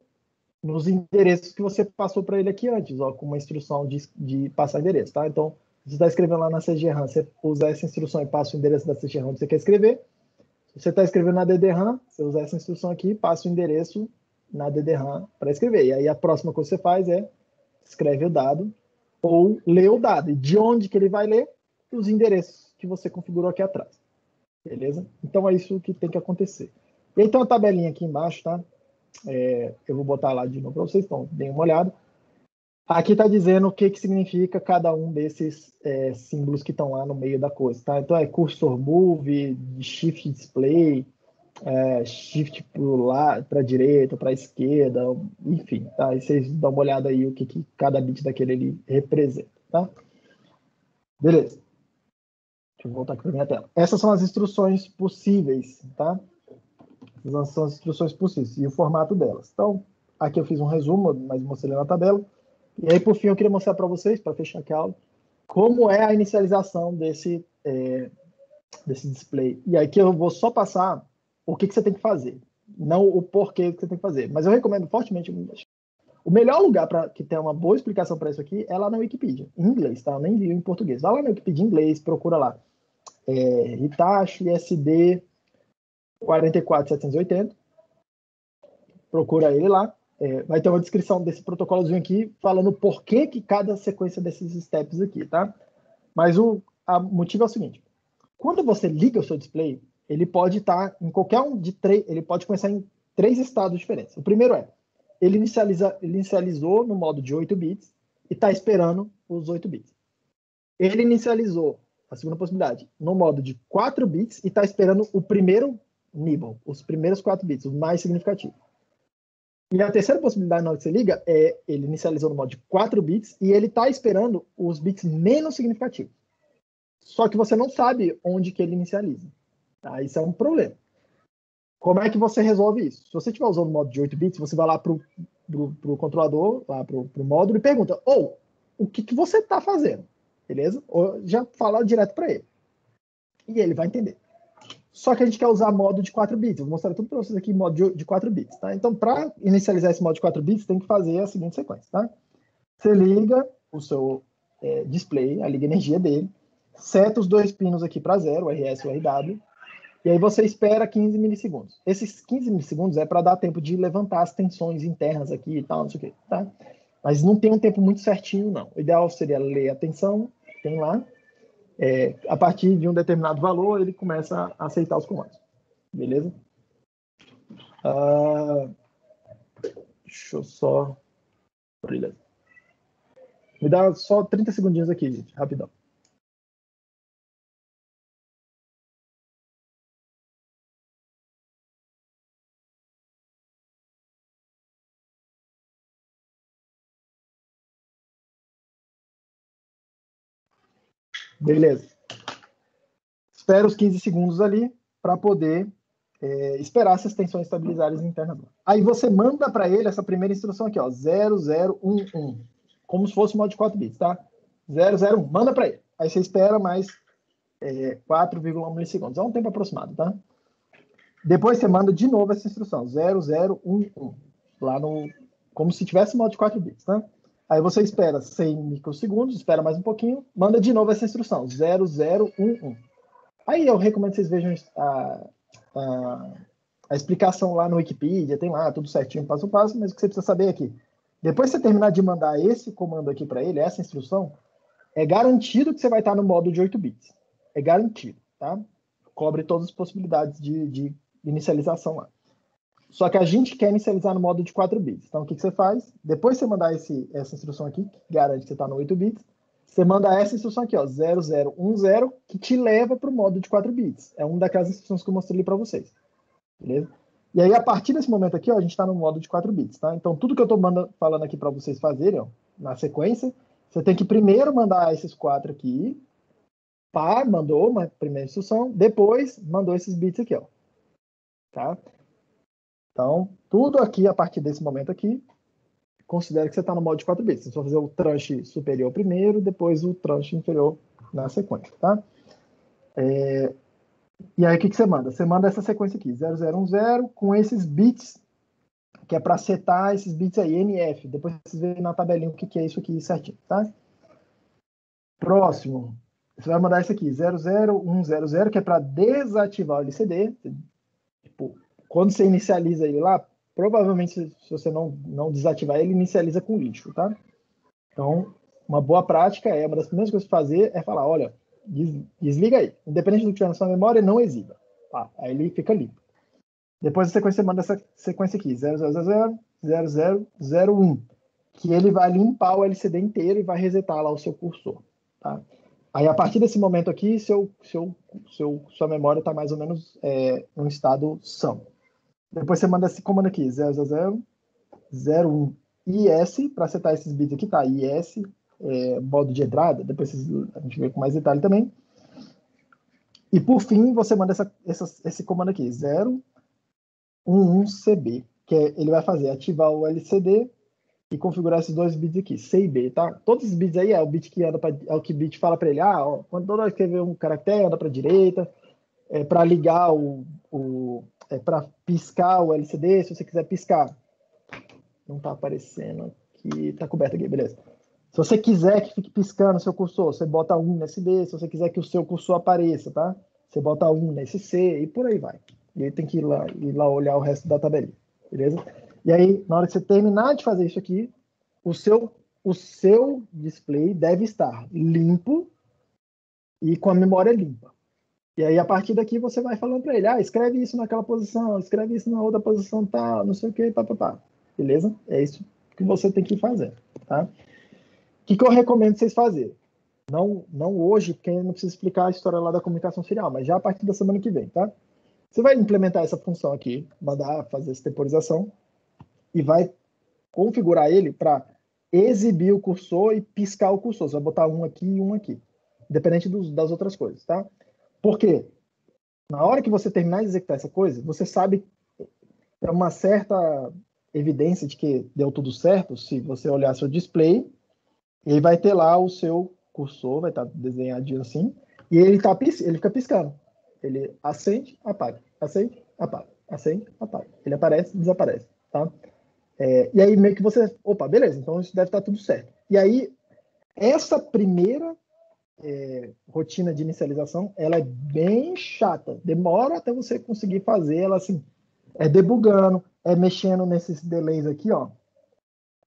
Nos endereços que você passou para ele aqui antes, ó, com uma instrução de passar endereço, tá? Então, você está escrevendo lá na CG-RAM, você usa essa instrução e passa o endereço da CG-RAM onde você quer escrever. Se você está escrevendo na DD-RAM, você usa essa instrução aqui e passa o endereço na DD-RAM para escrever. E aí a próxima coisa que você faz é escreve o dado ou lê o dado. E de onde que ele vai ler? Os endereços que você configurou aqui atrás. Beleza? Então é isso que tem que acontecer. E aí tem uma tabelinha aqui embaixo, tá? Eu vou botar lá de novo para vocês, então deem uma olhada. Aqui está dizendo o que significa cada um desses símbolos que estão lá no meio da coisa, tá? Então é cursor move, shift display, shift para a direita, para a esquerda, enfim, tá? E vocês dão uma olhada aí o que cada bit daquele ele representa, tá? Beleza. Deixa eu voltar aqui para minha tela. Essas são as instruções possíveis, tá? Essas são as instruções possíveis e o formato delas. Então, aqui eu fiz um resumo, mas mostrei na tabela. E aí, por fim, eu queria mostrar para vocês, para fechar aqui a aula, como é a inicialização desse display. E aqui eu vou só passar o que você tem que fazer, não o porquê que você tem que fazer. Mas eu recomendo fortemente. O melhor lugar para que tenha uma boa explicação para isso aqui é lá na Wikipedia, em inglês, tá? Eu nem vi em português. Vai lá na Wikipedia em inglês, procura lá. Hitachi SD 44780. Procura ele lá. Vai ter uma descrição desse protocolozinho aqui, falando por que cada sequência desses steps aqui, tá? Mas o motivo é o seguinte. Quando você liga o seu display, ele pode estar em qualquer um de três, ele pode começar em 3 estados diferentes. O primeiro ele inicializou no modo de 8 bits e está esperando os 8 bits. Ele inicializou, a segunda possibilidade, no modo de 4 bits e está esperando o primeiro nibble, os primeiros 4 bits, o mais significativo. E a terceira possibilidade na hora que você liga ele inicializou no modo de 4 bits e ele está esperando os bits menos significativos. Só que você não sabe onde que ele inicializa. Tá? Isso é um problema. Como é que você resolve isso? Se você estiver usando o modo de 8 bits, você vai lá para o controlador, lá para o módulo e pergunta, o que você está fazendo? Beleza? Ou já fala direto para ele. E ele vai entender. Só que a gente quer usar modo de 4 bits. Eu vou mostrar tudo para vocês aqui em modo de 4 bits. Tá? Então, para inicializar esse modo de 4 bits, tem que fazer a seguinte sequência. Tá? Você liga o seu display, liga a energia dele, seta os 2 pinos aqui para 0, o RS e o RW, e aí você espera 15 milissegundos. Esses 15 milissegundos é para dar tempo de levantar as tensões internas aqui e tal, não sei o quê, tá? Mas não tem um tempo muito certinho, não. O ideal seria ler a tensão, tem lá. A partir de um determinado valor, ele começa a aceitar os comandos. Beleza? Deixa eu só... Beleza. Me dá só 30 segundinhos aqui, gente, rapidão. Beleza. Espera os 15 segundos ali para poder esperar essas tensões estabilizarem internas. Aí você manda para ele essa primeira instrução aqui, ó, 0011, como se fosse o modo de 4 bits, tá? 001, manda para ele. Aí você espera mais 4,1 milissegundos. É um tempo aproximado, tá? Depois você manda de novo essa instrução, 0011, lá no, como se tivesse modo de 4 bits, tá? Aí você espera 100 microsegundos, espera mais um pouquinho, manda de novo essa instrução, 0011. Aí eu recomendo que vocês vejam a explicação lá no Wikipedia, tem lá tudo certinho, passo a passo, mas o que você precisa saber aqui, depois que você terminar de mandar esse comando aqui para ele, essa instrução, é garantido que você vai estar no modo de 8 bits. É garantido, tá? Cobre todas as possibilidades de inicialização lá. Só que a gente quer inicializar no modo de 4 bits. Então, o que você faz? Depois de você mandar essa instrução aqui, que garante que você está no 8 bits, você manda essa instrução aqui, ó, 0010, que te leva para o modo de 4 bits. É uma daquelas instruções que eu mostrei ali para vocês. Beleza? E aí, a partir desse momento aqui, ó, a gente está no modo de 4 bits, tá? Então, tudo que eu estou falando aqui para vocês fazerem, ó, na sequência, você tem que primeiro mandar esses 4 aqui, mandou uma primeira instrução, depois mandou esses bits aqui, ó. Tá? Então, tudo aqui, a partir desse momento aqui, considere que você está no modo de 4 bits. Você vai fazer o tranche superior primeiro, depois o tranche inferior na sequência, tá? E aí, o que você manda? Você manda essa sequência aqui, 0010, com esses bits, que é para setar esses bits aí, NF. Depois vocês veem na tabelinha o que é isso aqui certinho, tá? Próximo, você vai mandar isso aqui, 00100, que é para desativar o LCD. Tipo, quando você inicializa ele lá, provavelmente, se você não desativar ele, inicializa com lixo, tá? Então, uma boa prática uma das primeiras coisas que fazer é falar, olha, desliga aí. Independente do que tiver na sua memória, não exiba. Tá? Aí ele fica limpo. Depois a sequência, você manda essa sequência aqui, 0001, que ele vai limpar o LCD inteiro e vai resetar lá o seu cursor. Tá? Aí, a partir desse momento aqui, sua memória está mais ou menos em um estado são. Depois você manda esse comando aqui, 00001 IS, para setar esses bits aqui, tá? IS modo de entrada, depois a gente vê com mais detalhe também. E por fim, você manda esse comando aqui, 011CB, que ele vai fazer ativar o LCD e configurar esses dois bits aqui, C e B, tá? Todos os bits aí é o bit que anda é o que o bit fala para ele, ó, quando toda vez que escrever um caractere, anda para a direita, para ligar para piscar o LCD, se você quiser piscar. Não está aparecendo aqui, está coberto aqui, beleza. Se você quiser que fique piscando o seu cursor, você bota 1 nesse B. Se você quiser que o seu cursor apareça, tá? Você bota 1 nesse C e por aí vai. E aí tem que ir lá olhar o resto da tabelinha, beleza? E aí, na hora que você terminar de fazer isso aqui, o seu display deve estar limpo e com a memória limpa. E aí, a partir daqui, você vai falando para ele, escreve isso naquela posição, escreve isso na outra posição, tá, não sei o que, pá. Beleza? É isso que você tem que fazer, tá? O que eu recomendo vocês fazerem? Não hoje, porque eu não preciso explicar a história lá da comunicação serial, mas já a partir da semana que vem, tá? Você vai implementar essa função aqui, mandar fazer essa temporização e vai configurar ele para exibir o cursor e piscar o cursor. Você vai botar um aqui e um aqui, independente das outras coisas, tá? Por quê? Na hora que você terminar de executar essa coisa, você sabe, é uma certa evidência de que deu tudo certo, se você olhar seu display, e aí vai ter lá o seu cursor, vai estar desenhadinho assim, e ele fica piscando. Ele acende, apaga, acende, apaga, acende, apaga. Ele aparece, desaparece, tá? E aí meio que você, opa, beleza, então isso deve estar tudo certo. E aí, essa primeira rotina de inicialização, ela é bem chata, demora até você conseguir fazer ela assim, debugando, mexendo nesses delays aqui, ó,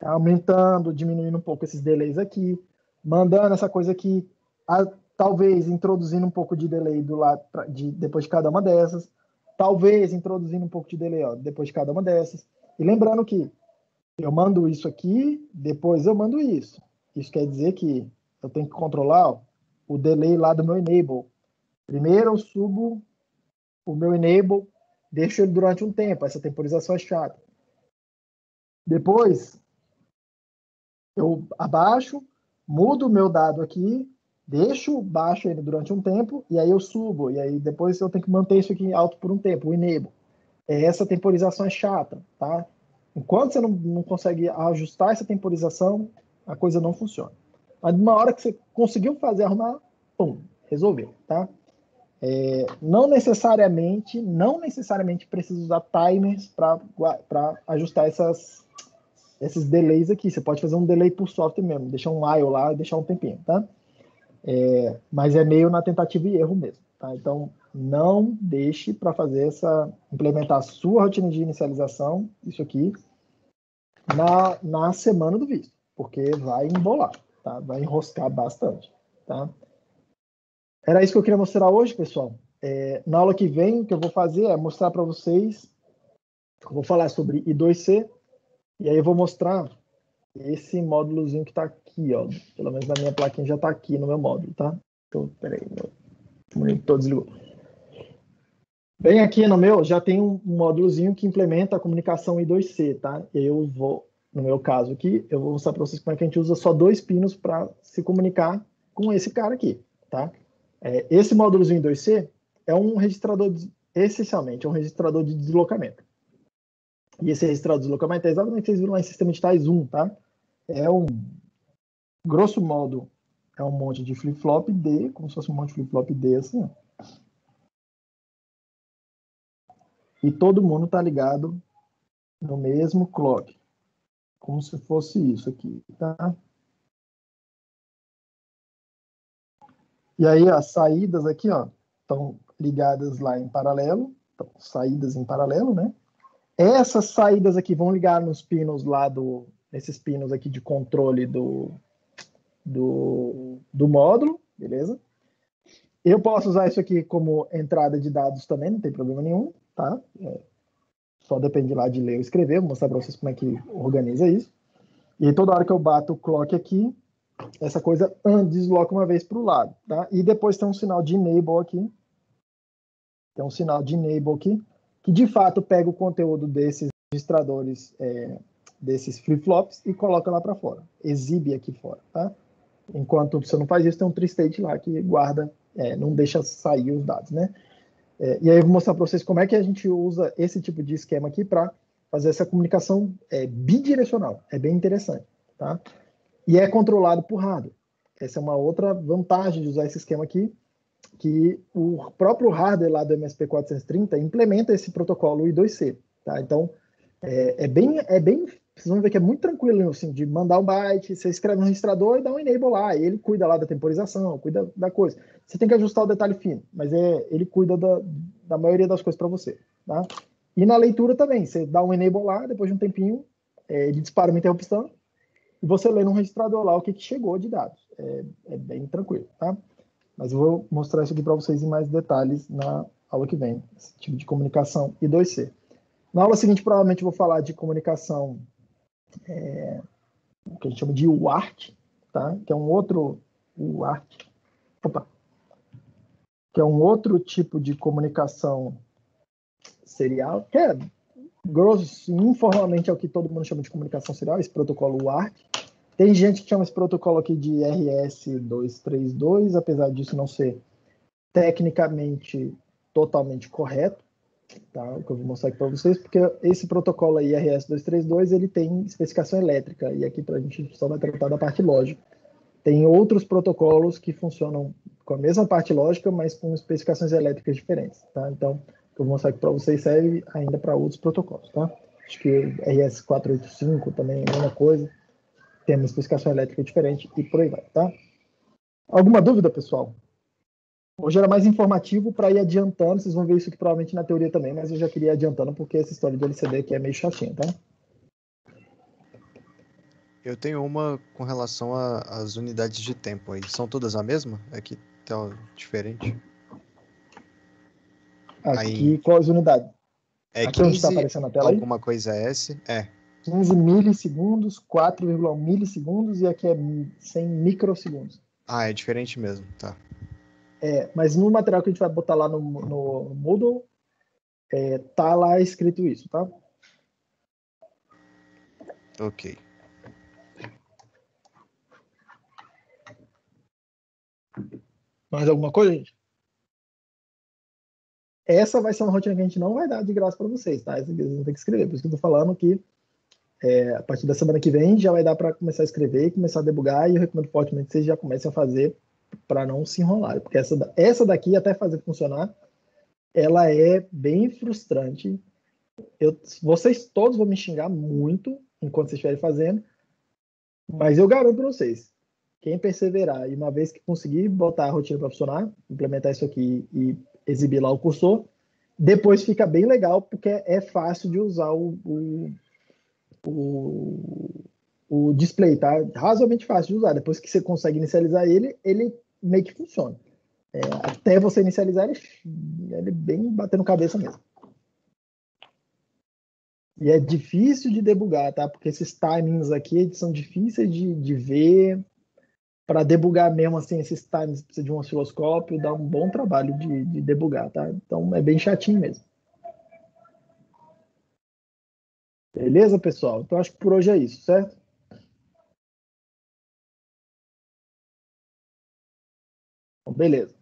aumentando, diminuindo um pouco esses delays aqui, mandando essa coisa aqui, talvez introduzindo um pouco de delay do lado depois de cada uma dessas, talvez introduzindo um pouco de delay depois de cada uma dessas. E lembrando que eu mando isso aqui, depois eu mando isso. Isso quer dizer que eu tenho que controlar o delay lá do meu enable. Primeiro eu subo o meu enable, deixo ele durante um tempo, essa temporização é chata. Depois eu abaixo, mudo o meu dado aqui, deixo baixo ele durante um tempo, e aí eu subo, e aí depois eu tenho que manter isso aqui alto por um tempo, o enable. Essa temporização é chata, tá? Enquanto você não consegue ajustar essa temporização, a coisa não funciona. Mas uma hora que você conseguiu arrumar, pum, resolveu, tá? Não necessariamente precisa usar timers para ajustar esses delays aqui. Você pode fazer um delay por software mesmo, deixar um while lá e deixar um tempinho, tá? Mas é meio na tentativa e erro mesmo, tá? Então, não deixe para implementar a sua rotina de inicialização, isso aqui, na semana do visto, porque vai embolar, tá? Vai enroscar bastante, tá? Era isso que eu queria mostrar hoje, pessoal. Na aula que vem, o que eu vou fazer é mostrar para vocês, eu vou falar sobre I2C, e aí eu vou mostrar esse módulozinho que está aqui, ó. Pelo menos na minha plaquinha já está aqui no meu módulo, tá? Então, peraí, meu monitor desligou. Bem aqui no meu, já tem um módulozinho que implementa a comunicação I2C, tá? E aí eu vou, no meu caso aqui, eu vou mostrar para vocês como é que a gente usa só 2 pinos para se comunicar com esse cara aqui, tá? Esse módulozinho I2C é um registrador, essencialmente, é um registrador de deslocamento. E esse registrador de deslocamento é exatamente o que vocês viram lá em sistema de tais 1, tá? Grosso modo, é um monte de flip-flop D, como se fosse um monte de flip-flop D, assim, ó. E todo mundo tá ligado no mesmo clock, como se fosse isso aqui, tá? E aí as saídas aqui, ó, estão ligadas lá em paralelo, então, saídas em paralelo, né? Essas saídas aqui vão ligar nos pinos lá esses pinos aqui de controle do módulo, beleza? Eu posso usar isso aqui como entrada de dados também, não tem problema nenhum, tá? Só depende lá de ler ou escrever, vou mostrar para vocês como é que organiza isso. E toda hora que eu bato o clock aqui, essa coisa desloca uma vez para o lado, tá? E depois tem um sinal de enable aqui. Tem um sinal de enable aqui, que de fato pega o conteúdo desses registradores, desses flip-flops, e coloca lá para fora. Exibe aqui fora, tá? Enquanto você não faz isso, tem um tree-state lá que guarda, não deixa sair os dados, né? E aí eu vou mostrar para vocês como é que a gente usa esse tipo de esquema aqui para fazer essa comunicação bidirecional. É bem interessante, tá? E é controlado por hardware. Essa é uma outra vantagem de usar esse esquema aqui, que o próprio hardware lá do MSP430 implementa esse protocolo I2C, tá? Então, bem, vocês vão ver que é muito tranquilo, assim, de mandar um byte, você escreve no registrador e dá um enable lá, e ele cuida lá da temporização, cuida da coisa. Você tem que ajustar o detalhe fino, mas ele cuida da maioria das coisas para você, tá? E na leitura também, você dá um enable lá, depois de um tempinho, ele dispara uma interrupção, e você lê no registrador lá o que chegou de dados. É bem tranquilo, tá? Mas eu vou mostrar isso aqui para vocês em mais detalhes na aula que vem, esse tipo de comunicação I2C. Na aula seguinte, provavelmente, eu vou falar de comunicação, o que a gente chama de UART, tá? Que é um outro UART, opa, que é um outro tipo de comunicação serial, que é grosso, informalmente é o que todo mundo chama de comunicação serial, esse protocolo UART. Tem gente que chama esse protocolo aqui de RS-232, apesar disso não ser tecnicamente totalmente correto, tá? O que eu vou mostrar aqui para vocês, porque esse protocolo aí, RS-232, ele tem especificação elétrica, e aqui a gente só vai tratar da parte lógica. Tem outros protocolos que funcionam com a mesma parte lógica, mas com especificações elétricas diferentes, tá? Então, o que eu vou mostrar aqui para vocês serve ainda para outros protocolos, tá? Acho que RS-485 também é a mesma coisa, tem uma especificação elétrica diferente e por aí vai, tá? Alguma dúvida, pessoal? Hoje era mais informativo para ir adiantando, vocês vão ver isso aqui provavelmente na teoria também, mas eu já queria ir adiantando porque essa história de LCD aqui é meio chatinha, tá? Eu tenho uma com relação às unidades de tempo aí. São todas a mesma? É que tá diferente. Aqui, Aí quais unidades? é Aqui onde está 15 aparecendo a tela aí? alguma coisa S. 15 milissegundos, 4,1 milissegundos e aqui é 100 microsegundos. Ah, é diferente mesmo, tá. Mas no material que a gente vai botar lá no Moodle, tá lá escrito isso, tá? Ok. Mais alguma coisa, gente? Essa vai ser uma rotina que a gente não vai dar de graça para vocês, tá? Essa aqui vocês vão ter que escrever. Por isso que eu tô falando que a partir da semana que vem já vai dar para começar a escrever e começar a debugar, e eu recomendo fortemente que vocês já comecem a fazer para não se enrolar, porque essa daqui, até fazer funcionar, ela é bem frustrante. Vocês todos vão me xingar muito enquanto vocês estiverem fazendo, mas eu garanto para vocês, quem perseverar e uma vez que conseguir botar a rotina para funcionar, implementar isso aqui e exibir lá o cursor, depois fica bem legal, porque é fácil de usar o display, tá? Razoavelmente fácil de usar. Depois que você consegue inicializar ele meio que funciona. Até você inicializar ele bem batendo cabeça mesmo. E é difícil de debugar, tá? Porque esses timings aqui são difíceis de ver. Para debugar mesmo assim, esses timings precisa de um osciloscópio, dá um bom trabalho de debugar, tá? Então é bem chatinho mesmo. Beleza, pessoal? Então acho que por hoje é isso, certo? Então, beleza.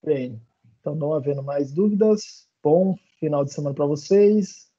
Bem, então não havendo mais dúvidas, bom final de semana para vocês.